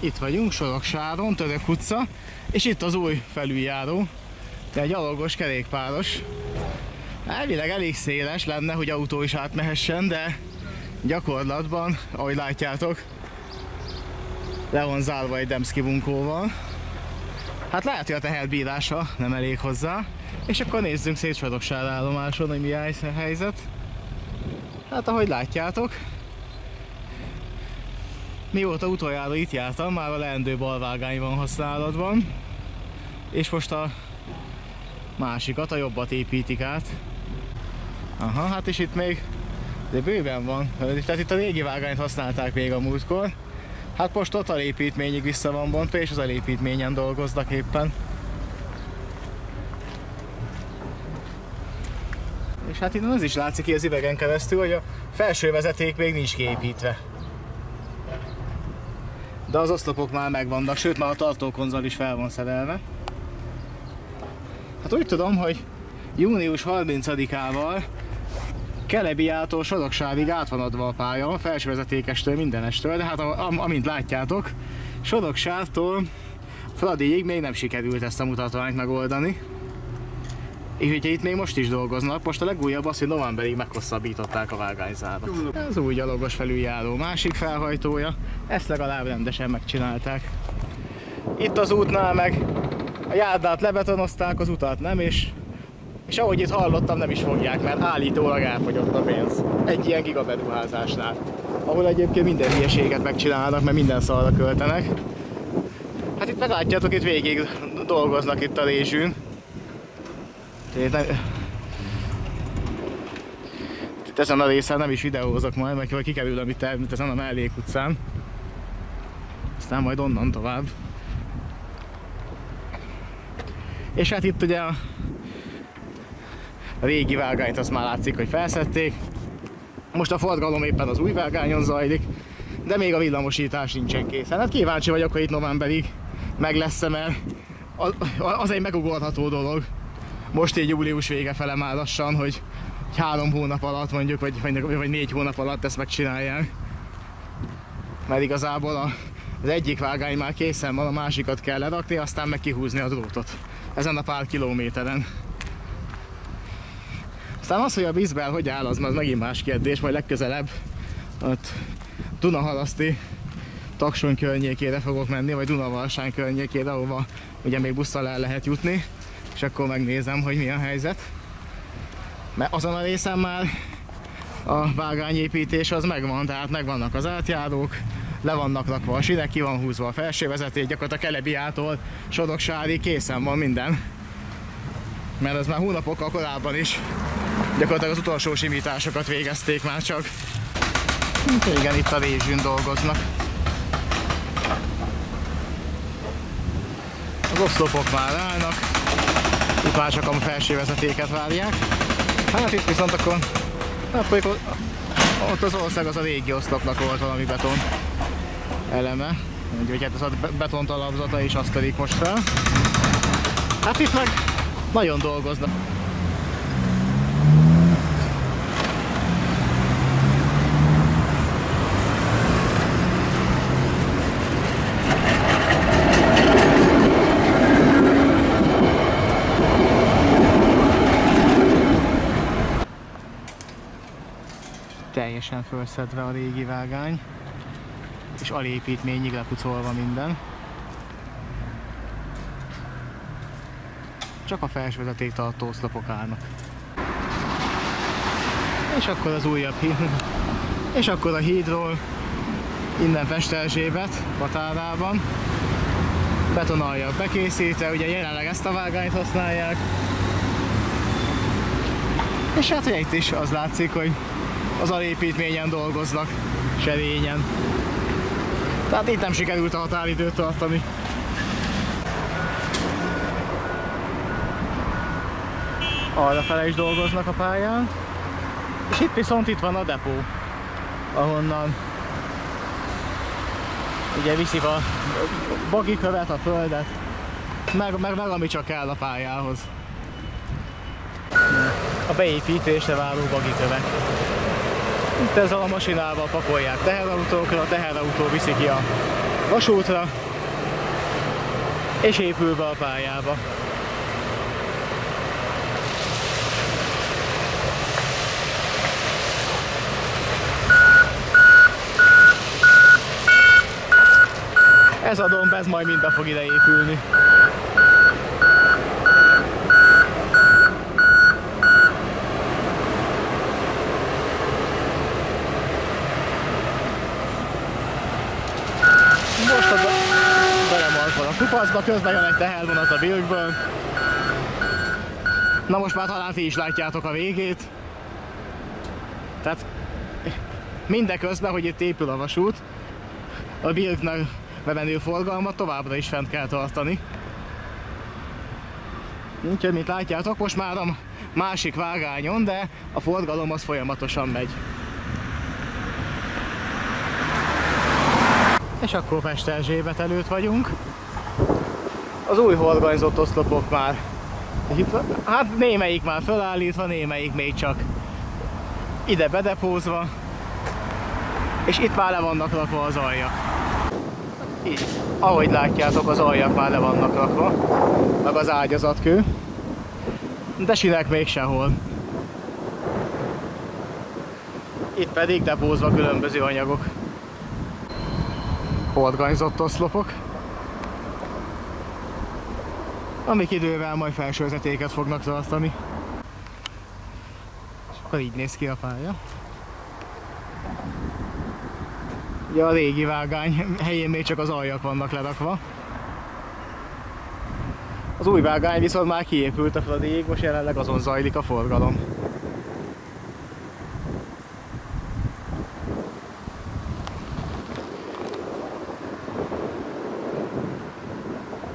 Itt vagyunk, Soroksáron, Török utca, és itt az új felüljáró. Egy gyalogos, kerékpáros. Elvileg elég széles lenne, hogy autó is átmehessen, de gyakorlatban, ahogy látjátok, le van zárva egy Demszki bunkóval. Hát lehet, hogy a teherbírása nem elég hozzá. És akkor nézzünk szét Soroksár állomáson, hogy mi a helyzet. Hát ahogy látjátok, mióta utoljára itt jártam, már a leendő balvágány van használatban. És most a másikat, a jobbat építik át. Aha, hát és itt még de bőven van. Tehát itt a régi vágányt használták még a múltkor. Hát most ott a építményig vissza van bontva, és az a építményen dolgoznak éppen. És hát innen az is látszik ki az üvegen keresztül, hogy a felső vezeték még nincs kiépítve. De az oszlopok már megvannak, sőt már a tartókonzol is fel van szerelve. Hát úgy tudom, hogy június 30-ával Kelebiától Soroksárig át van adva a pálya, a felsővezetékestől, mindenestől, de hát amint látjátok, Soroksártól Fradiig még nem sikerült ezt a mutatónyt megoldani. És ugye itt még most is dolgoznak, most a legújabb az, hogy novemberig meghosszabbították a vágányzárat. Ez új gyalogos felüljáró másik felhajtója, ezt legalább rendesen megcsinálták. Itt az útnál meg a járdát lebetonozták, az utat nem, és ahogy itt hallottam, nem is fogják, mert állítólag elfogyott a pénz egy ilyen gigaberuházásnál, ahol egyébként minden hülyeséget megcsinálnak, mert minden szarra költenek. Hát itt meglátjátok, itt végig dolgoznak itt a rézsűn. Itt ezen a részen nem is videózok majd, mert kikerülöm itt ezen a mellékutcán. Aztán majd onnan tovább. És hát itt ugye a régi vágányt azt már látszik, hogy felszedték. Most a forgalom éppen az új vágányon zajlik, de még a villamosítás nincsen készen. Hát kíváncsi vagyok, hogy itt novemberig meg lesz-e, mert az egy megugorható dolog. Most így július vége fele már lassan, hogy 3 hónap alatt mondjuk, vagy 4 hónap alatt ezt megcsinálják. Mert igazából az egyik vágány már készen van, a másikat kell lerakni, aztán meg kihúzni a drótot. Ezen a pár kilométeren. Aztán az, hogy a Bizbel hogy áll, az megint más kérdés, majd legközelebb ott Dunaharaszti Takson környékére fogok menni, vagy Dunavarsány környékére, ahova ugye még busszal el lehet jutni, és akkor megnézem, hogy mi a helyzet. Mert azon a részen már a vágányépítés az megvan, tehát megvannak az átjárók, le vannak rakva a sinek, ki van húzva a felső vezeték, gyakorlatilag Kelebiától Soroksárig készen van minden. Mert ez már hónapokkal korábban is gyakorlatilag az utolsó simításokat végezték már csak. Igen, itt a rézsűn dolgoznak. Az oszlopok már állnak, itt már csak a felső vezetéket várják. Hát itt viszont akkor ott az ország az a régi oszlopnak volt valami beton eleme. Úgyhogy hát ez a beton talapzata is azt törik most fel. Hát itt meg nagyon dolgoznak. Teljesen felszedve a régi vágány, és alépítményig lepucolva minden. Csak a felsővezeték tartó oszlopok állnak. És akkor az újabb híd. És akkor a hídról innen Pesterzsébet határában betonaljak bekészítve, ugye jelenleg ezt a vágányt használják. És hát itt is az látszik, hogy az alépítményen dolgoznak, serényen. Tehát itt nem sikerült a határidőt tartani. Arrafele is dolgoznak a pályán. És itt viszont itt van a depó, ahonnan ugye viszik a bagikövet, a földet, meg ami csak kell a pályához. A beépítésre váró bagikövek. Itt ezzel a masinával pakolják teherautókra, a teherautó viszi ki a vasútra, és épül be a pályába. Ez a domb, ez majd mind be fog ide épülni. Most belemarkol a kupacba, közben jön egy tehervonat a Bilkből. Na most már talán ti is látjátok a végét. Tehát mindeközben, hogy itt épül a vasút, a Bilknek bemenő forgalmat továbbra is fent kell tartani. Úgyhogy, mint látjátok, most már a másik vágányon, de a forgalom az folyamatosan megy. És akkor Pesterzsébet előtt vagyunk. Az új horgonyzott oszlopok már itt, hát némelyik már felállítva, némelyik még csak ide bedepózva. És itt már le vannak rakva az aljak. Így, ahogy látjátok, az aljak már le vannak rakva, meg az ágyazatkő, de sinek még sehol. Itt pedig depózva különböző anyagok. Horgonyzott oszlopok, amik idővel majd felsővezetéket fognak tartani. És akkor így néz ki a pálya. Ugye a régi vágány helyén még csak az aljak vannak lerakva. Az új vágány viszont már kiépült a földéig, most jelenleg azon zajlik a forgalom.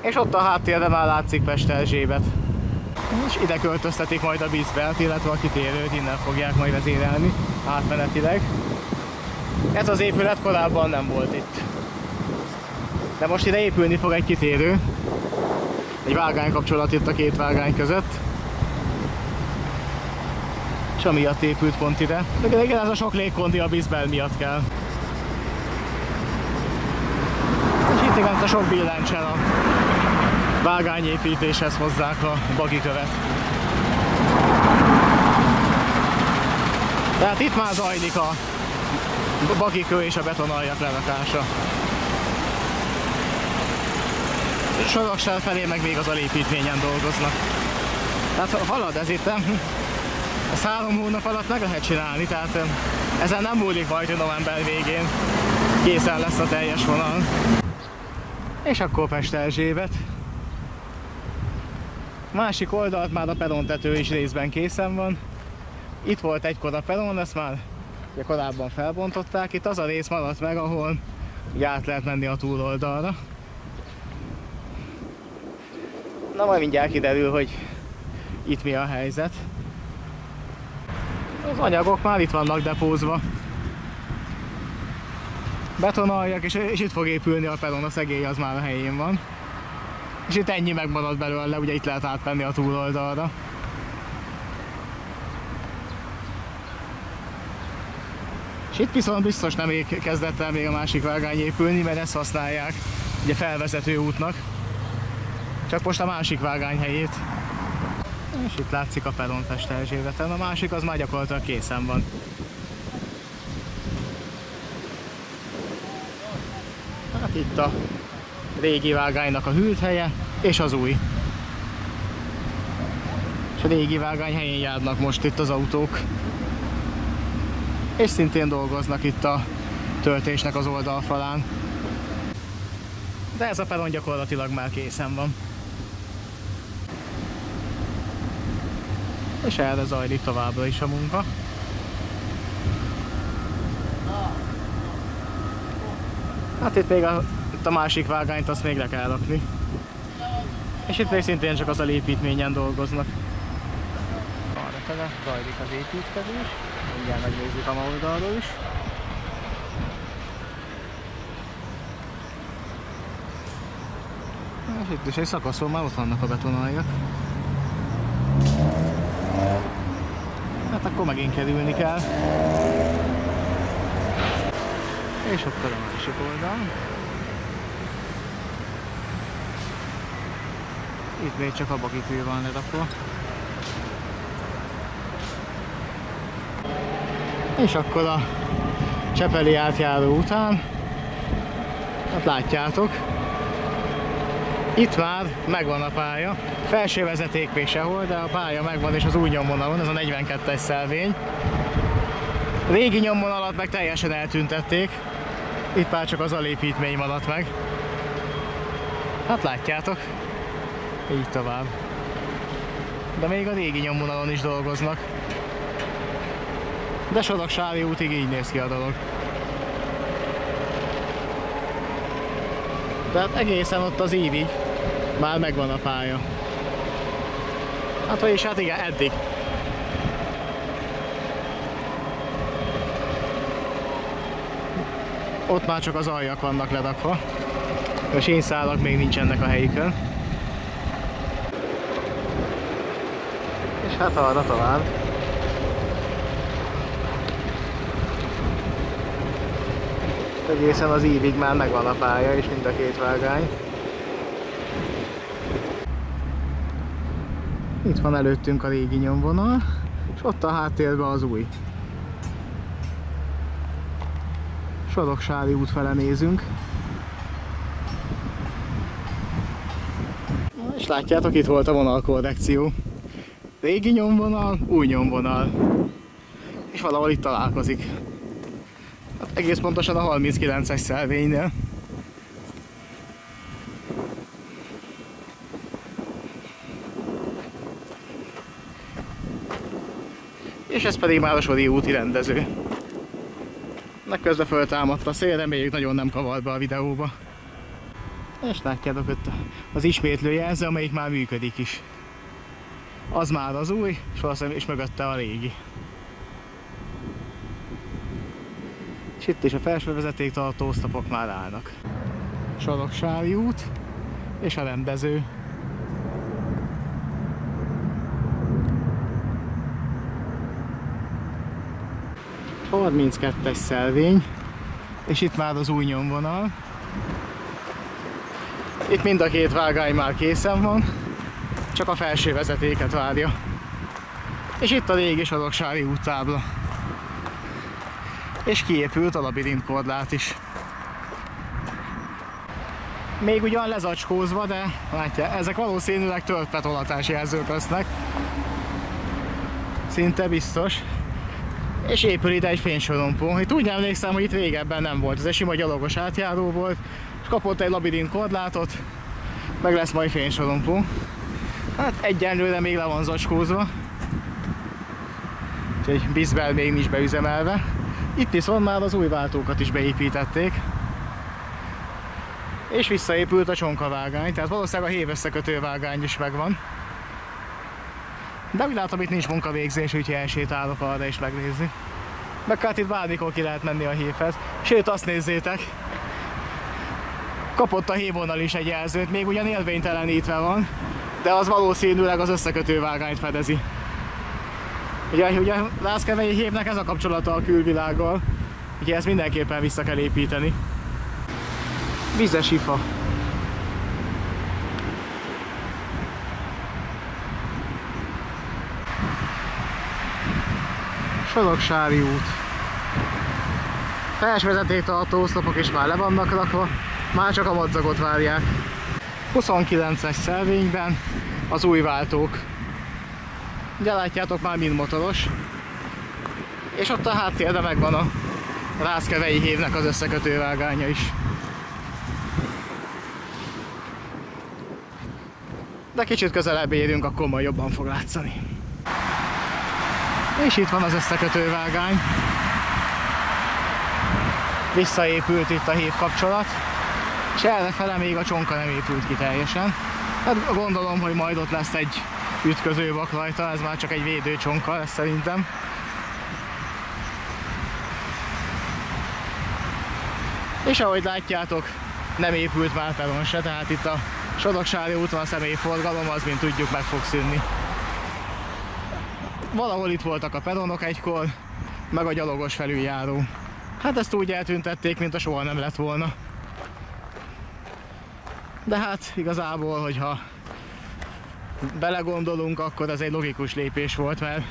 És ott a háttérben már látszik Pesterzsébet. És ide költöztetik majd a Bisbelt, illetve a kitérőt innen fogják majd vezérelni átmenetileg. Ez az épület korábban nem volt itt. De most ide épülni fog egy kitérő. Egy vágánykapcsolat itt a két vágány között. És amiatt épült pont ide. De igen, ez a sok légkondi a Bisbel miatt kell. És itt igen, a sok billencsel a vágányépítéshez hozzák a bagikövet. Tehát itt már zajlik a bagikő és a betonaljak lerakása. Soroksár felé meg még az alépítményen dolgoznak. Tehát halad ez itt. Ezt 3 hónap alatt meg lehet csinálni, tehát ezen nem múlik majd, hogy november végén készen lesz a teljes vonal. És akkor Pesterzsébet. Másik oldalt már a perontető is részben készen van. Itt volt egykor a peron, ezt már ugye korábban felbontották. Itt az a rész maradt meg, ahol át lehet menni a túloldalra. Na majd mindjárt kiderül, hogy itt mi a helyzet. Az anyagok már itt vannak depózva. Betonaljak, és itt fog épülni a peron, a szegély az már a helyén van. És itt ennyi megmaradt belőle, ugye itt lehet átmenni a túloldalra. És itt viszont biztos nem kezdett el még a másik vágány épülni, mert ezt használják ugye felvezető útnak. Csak most a másik vágány helyét. És itt látszik a peron Pesterzsébeten, a másik az már gyakorlatilag készen van. Hát itt a régi vágánynak a hűlt helye, és az új. És a régi vágány helyén járnak most itt az autók. És szintén dolgoznak itt a töltésnek az oldalfalán. De ez a peron gyakorlatilag már készen van. És erre zajlik továbbra is a munka. Hát itt még itt a másik vágányt azt még le kell rakni. És itt még szintén csak az alépítményen dolgoznak. Arrafele zajlik az építkezés. Mindjárt megnézzük a ma oldalról is. És itt is egy szakaszon már ott vannak a betonaljak. Hát akkor megint kerülni kell. És akkor a másik oldal. Itt még csak a bakikő van ledakva. És akkor a Csepeli átjáró után, hát látjátok, itt már megvan a pálya. Felső vezeték még sehol, de a pálya megvan és az új nyomvonalon, ez a 42-es szelvény. Régi nyomvonalat meg teljesen eltüntették. Itt már csak az alépítmény maradt meg. Hát látjátok, így tovább. De még a régi nyomvonalon is dolgoznak. De Soroksári útig így néz ki a dolog. Tehát egészen ott az Ívig már megvan a pálya. Hát vagyis hát igen, eddig. Ott már csak az aljak vannak ledakva. A sínszálak még nincsenek a helyükön. És hát arra tovább. Egészen az Ívig már megvan a pálya és mind a két vágány. Itt van előttünk a régi nyomvonal, és ott a háttérben az új. Soroksári út fele nézünk. És látjátok, itt volt a vonalkorrekció. Régi nyomvonal, új nyomvonal. És valahol itt találkozik. Hát egész pontosan a 39-es szelvénynél. És ez pedig már a Sori úti rendező. Megközben föltámadt a szél, reméljük nagyon nem kavar be a videóba. És látjátok ott az ismétlő jelző, amelyik már működik is. Az már az új, és mögötte a régi. És itt is a felső vezetéktartó oszlopok már állnak. Soroksári út és a rendező. A 32-es szelvény, és itt már az új nyomvonal. Itt mind a két vágány már készen van, csak a felső vezetéket várja. És itt a régi Soroksári úttábla. És kiépült a labirintkorlát is. Még ugyan lezacskózva, de látja, ezek valószínűleg töltbetolatás jelzők lesznek. Szinte biztos. És épül ide egy fénysorompó. Itt úgy emlékszem, hogy itt régebben nem volt. Ez egy sima gyalogos átjáró volt, és kapott egy labirintkorlátot, meg lesz majd fénysorompó. Hát egyenlőre még le van zacskózva. Úgyhogy Bisbel még nincs beüzemelve. Itt viszont már az új váltókat is beépítették. És visszaépült a csonkavágány, tehát valószínűleg a hévösszekötővágány is megvan. De úgy látom, itt nincs munkavégzés, úgyhogy elsétálok arra és megnézni. Meg hát itt bármikor ki lehet menni a hévhez. Sőt, azt nézzétek! Kapott a hévvonal is egy jelzőt, még ugyan élvénytelenítve van, de az valószínűleg az összekötővágányt fedezi. Ugye Rászkevei hévnek ez a kapcsolata a külvilággal, úgyhogy ezt mindenképpen vissza kell építeni. Vizes ifa. Soroksári út. Felső vezetéktartó oszlopok is már le vannak rakva, már csak a madzagot várják. 29-es szelvényben az új váltók. Ugye látjátok, már mind motoros. És ott a háttérben megvan a Rászkevei hévnek az összekötővágánya is. De kicsit közelebb érünk, akkor majd jobban fog látszani. És itt van az összekötővágány. Visszaépült itt a hév kapcsolat, és errefele még a csonka nem épült ki teljesen. Hát gondolom, hogy majd ott lesz egy ütközővak rajta, ez már csak egy védőcsonka lesz szerintem. És ahogy látjátok, nem épült már peron se, tehát itt a Soroksári úton a személyforgalom az, mint tudjuk, meg fog szűnni. Valahol itt voltak a peronok egykor, meg a gyalogos felüljáró. Hát ezt úgy eltüntették, mint a soha nem lett volna. De hát igazából, hogyha belegondolunk, akkor ez egy logikus lépés volt, mert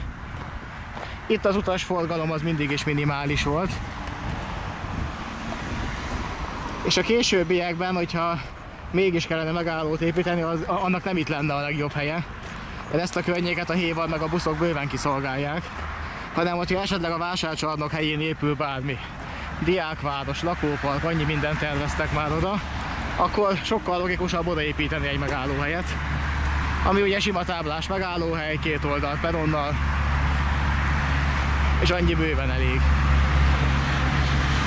itt az utasforgalom az mindig is minimális volt. És a későbbiekben, hogyha mégis kellene megállót építeni, annak nem itt lenne a legjobb helye. Mert ezt a környéket a hévad meg a buszok bőven kiszolgálják. Hanem, hogyha esetleg a vásárcsarnok helyén épül bármi, diákváros, lakópark, annyi mindent terveztek már oda, akkor sokkal logikusabb odaépíteni egy megállóhelyet. Ami ugye sima táblás megállóhely, két oldalt peronnal, és annyi bőven elég.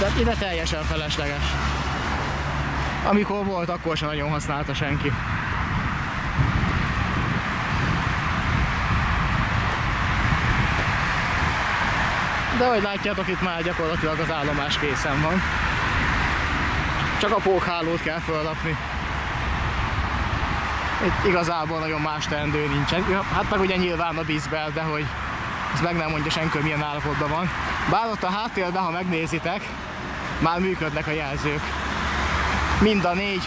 De ide teljesen felesleges. Amikor volt, akkor sem nagyon használta senki. De ahogy látjátok, itt már gyakorlatilag az állomás készen van. Csak a pókhálót kell fölrakni. Itt igazából nagyon más teendő nincsen. Hát meg ugye nyilván a vízbel, de hogy ez meg nem mondja senki, milyen állapotban van. Bár ott a háttérben, ha megnézitek, már működnek a jelzők. Mind a 4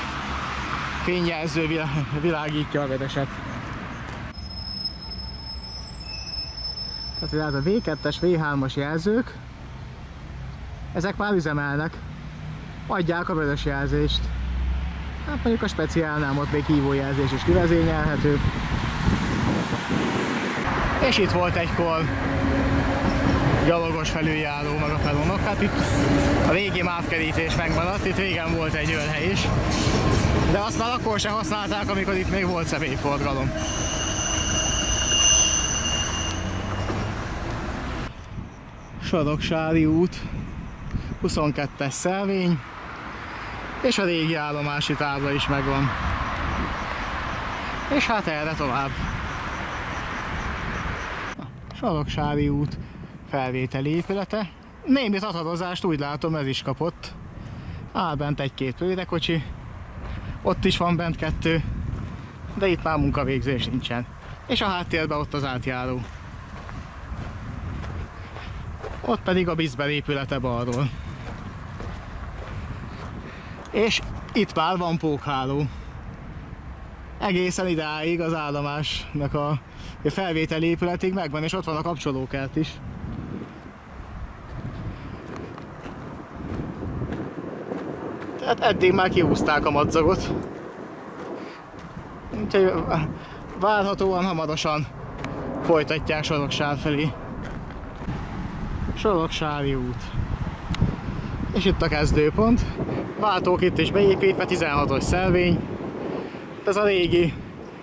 fényjelző világítja a Vedeset. Tehát a V2-es, V3-as jelzők, ezek már üzemelnek, adják a vörös jelzést. Hát mondjuk a speciálnál ott még hívójelzés is kivezényelhető. És itt volt egykor gyalogos felüljáró meg a peronnok. Hát itt a régi mávkerítés megmaradt, itt régen volt egy őrhely is. De azt már akkor sem használták, amikor itt még volt személyforgalom. Soroksári út, 22-es szelvény, és a régi állomási tábla is megvan. És hát erre tovább. Soroksári út felvételi épülete. Némi tatarozást úgy látom, ez is kapott. Áll bent egy-két rövidekocsi, ott is van bent 2, de itt már munkavégzés nincsen. És a háttérben ott az átjáró. Ott pedig a BISZBER épülete balról. És itt már van pókháló. Egészen idáig az állomásnak a felvételi épületig megvan, és ott van a kapcsolókert is. Tehát eddig már kihúzták a madzagot. Úgyhogy várhatóan hamarosan folytatják Soroksár felé. Soroksári út. És itt a kezdőpont. Váltók itt is beépítve, 16-os szelvény. Ez a régi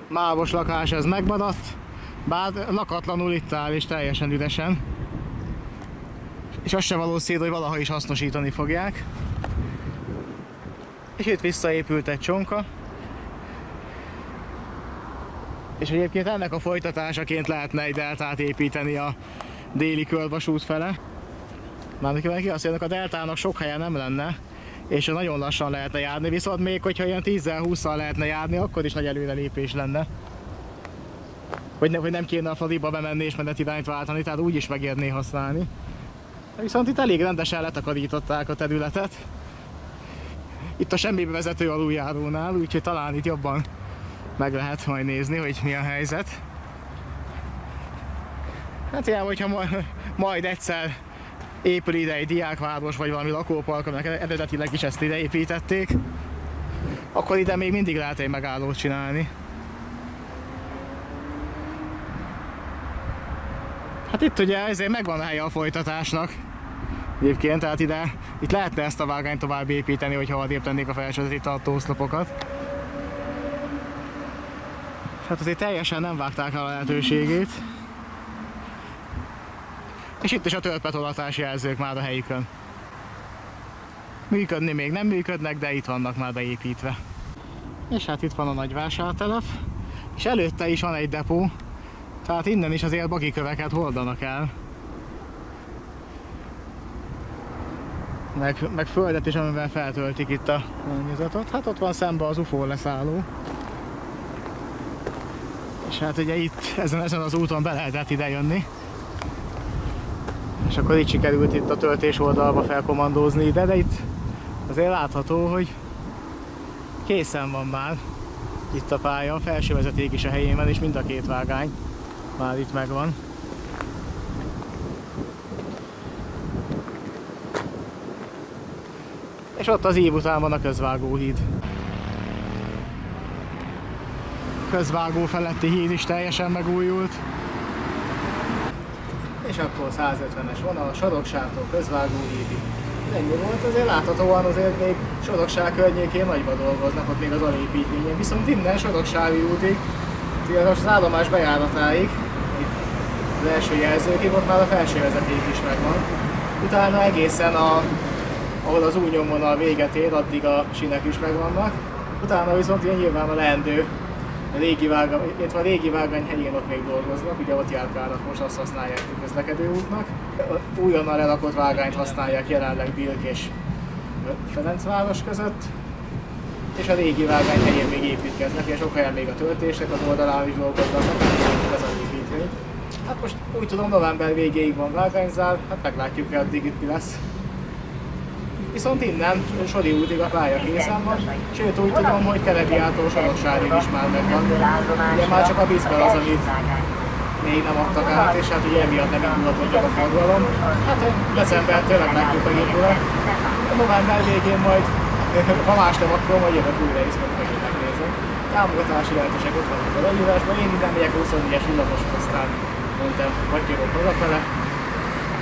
mávos lakás, ez megmaradt, bár lakatlanul itt áll és teljesen üresen. És az se valószínű, hogy valaha is hasznosítani fogják. És itt visszaépült egy csonka. És egyébként ennek a folytatásaként lehetne egy deltát építeni a déli körvasút fele. Mármint ki azt mondjuk, a deltának sok helye nem lenne, és nagyon lassan lehetne járni, viszont még hogyha ilyen 10-20-szal lehetne járni, akkor is nagy előrelépés lenne. Hogy nem kéne a Fradiba bemenni és menetirányt váltani, tehát úgy is megérné használni. Viszont itt elég rendesen letakarították a területet. Itt a semmibe vezető aluljárónál, úgyhogy talán itt jobban meg lehet majd nézni, hogy mi a helyzet. Hát ilyen, hogyha majd egyszer épül ide egy diákváros vagy valami lakópark, aminek eredetileg is ezt ide építették, akkor ide még mindig lehet egy megállót csinálni. Hát itt ugye ezért megvan a helye a folytatásnak egyébként, tehát itt lehetne ezt a vágányt tovább építeni, hogyha odébb tennék a felsőzeti tartóoszlopokat. Hát azért teljesen nem vágták el a lehetőségét. És itt is a törpetolatás jelzők már a helyükön. Működni még nem működnek, de itt vannak már beépítve. És hát itt van a nagyvásártelep, és előtte is van egy depó, tehát innen is azért bagiköveket hordanak el. Meg földet is, amivel feltöltik itt a környezetet. Hát ott van szembe az UFO leszálló. És hát ugye itt, ezen az úton be lehetett ide jönni. És akkor így sikerült itt a töltés oldalba felkommandózni ide, de itt azért látható, hogy készen van már. Itt a pálya, a felső vezeték is a helyén van, és mind a két vágány már itt megvan. És ott az ív után van a közvágóhíd. A közvágó feletti híd is teljesen megújult. És akkor 150-es vonal, Soroksártól közvágóhídig. Ennyi volt, azért láthatóan azért még Soroksár környékén nagyba dolgoznak, ott még az alépítményen. Viszont innen Soroksári útig, az állomás bejáratáig, az első jelzőkig, ott már a felső vezeték is megvan. Utána egészen ahol az új nyomvonal véget ér, addig a sinek is megvannak. Utána viszont ilyen nyilván a leendő a régi vágány helyén ott még dolgoznak, ugye ott járkálnak, most azt használják a közlekedőútnak. Újonnan elrakott vágányt használják jelenleg Bilk és Ferencváros között, és a régi vágány helyén még építkeznek, és sok helyen még a töltések az oldalán is dolgoznak, ez az építmény. Hát most úgy tudom, november végéig van vágányzár, hát meglátjuk, hogy addig itt mi lesz. Viszont innen Sodi útig a pálya készen van, sőt úgy tudom, hogy Kelebiától Soroksárig is már megvan. Ugye már csak a Bizbel az, amit még nem adtak át, és hát ugye emiatt nem indulhatott meg a forgalom. Hát decembertől meglátjuk, hogy indul-e. A november végén majd, ha más nem, akkor majd jövök újra, és megint megnézem. Támogatási lehetőség ott vannak a leírásban, én innen megyek 24-es villamosra, aztán mondtam, vagy jövök hazafele.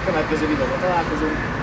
Következő videóban találkozunk.